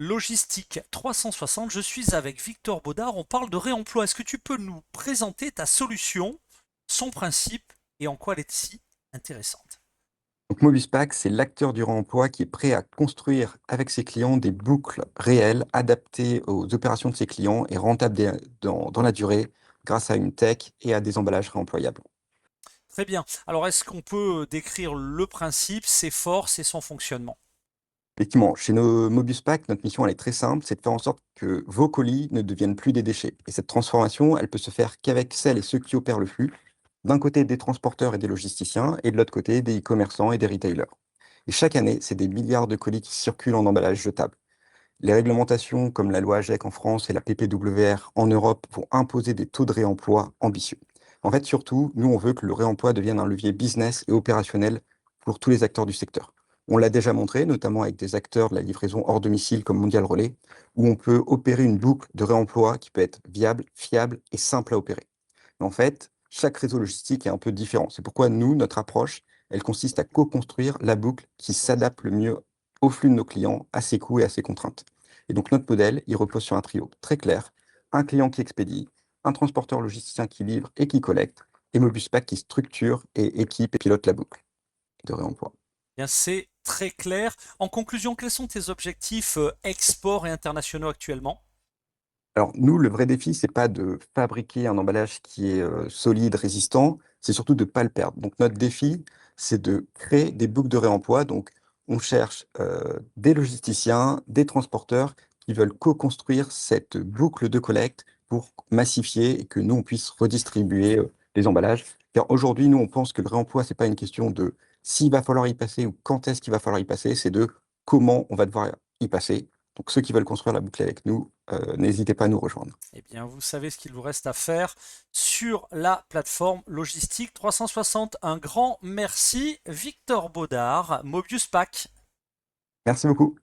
Logistique 360, je suis avec Victor Baudard, on parle de réemploi. Est-ce que tu peux nous présenter ta solution, son principe et en quoi elle est si intéressante? Donc Mobuspack, c'est l'acteur du réemploi qui est prêt à construire avec ses clients des boucles réelles adaptées aux opérations de ses clients et rentables dans la durée grâce à une tech et à des emballages réemployables. Très bien. Alors est-ce qu'on peut décrire le principe, ses forces et son fonctionnement? Effectivement, chez nos Mobuspack, notre mission elle est très simple, c'est de faire en sorte que vos colis ne deviennent plus des déchets. Et cette transformation, elle peut se faire qu'avec celles et ceux qui opèrent le flux, d'un côté des transporteurs et des logisticiens, et de l'autre côté des e-commerçants et des retailers. Et chaque année, c'est des milliards de colis qui circulent en emballage jetable. Les réglementations comme la loi AGEC en France et la PPWR en Europe vont imposer des taux de réemploi ambitieux. En fait, surtout, nous, on veut que le réemploi devienne un levier business et opérationnel pour tous les acteurs du secteur. On l'a déjà montré, notamment avec des acteurs de la livraison hors domicile comme Mondial Relais, où on peut opérer une boucle de réemploi qui peut être viable, fiable et simple à opérer. Mais en fait, chaque réseau logistique est un peu différent. C'est pourquoi nous, notre approche, elle consiste à co-construire la boucle qui s'adapte le mieux au flux de nos clients, à ses coûts et à ses contraintes. Et donc notre modèle, il repose sur un trio très clair, un client qui expédie, un transporteur logisticien qui livre et qui collecte, et Mobuspack qui structure et équipe et pilote la boucle de réemploi. Bien, c'est très clair. En conclusion, quels sont tes objectifs export et internationaux actuellement? Alors nous, le vrai défi, c'est pas de fabriquer un emballage qui est solide, résistant, c'est surtout de ne pas le perdre. Donc notre défi, c'est de créer des boucles de réemploi. Donc on cherche des logisticiens, des transporteurs qui veulent co-construire cette boucle de collecte pour massifier et que nous, on puisse redistribuer les emballages. Car aujourd'hui, nous, on pense que le réemploi, c'est pas une question de s'il va falloir y passer ou quand est-ce qu'il va falloir y passer, c'est de comment on va devoir y passer. Donc ceux qui veulent construire la boucle avec nous, n'hésitez pas à nous rejoindre. Eh bien, vous savez ce qu'il vous reste à faire sur la plateforme logistique 360. Un grand merci, Victor Baudard, Mobius Pack. Merci beaucoup.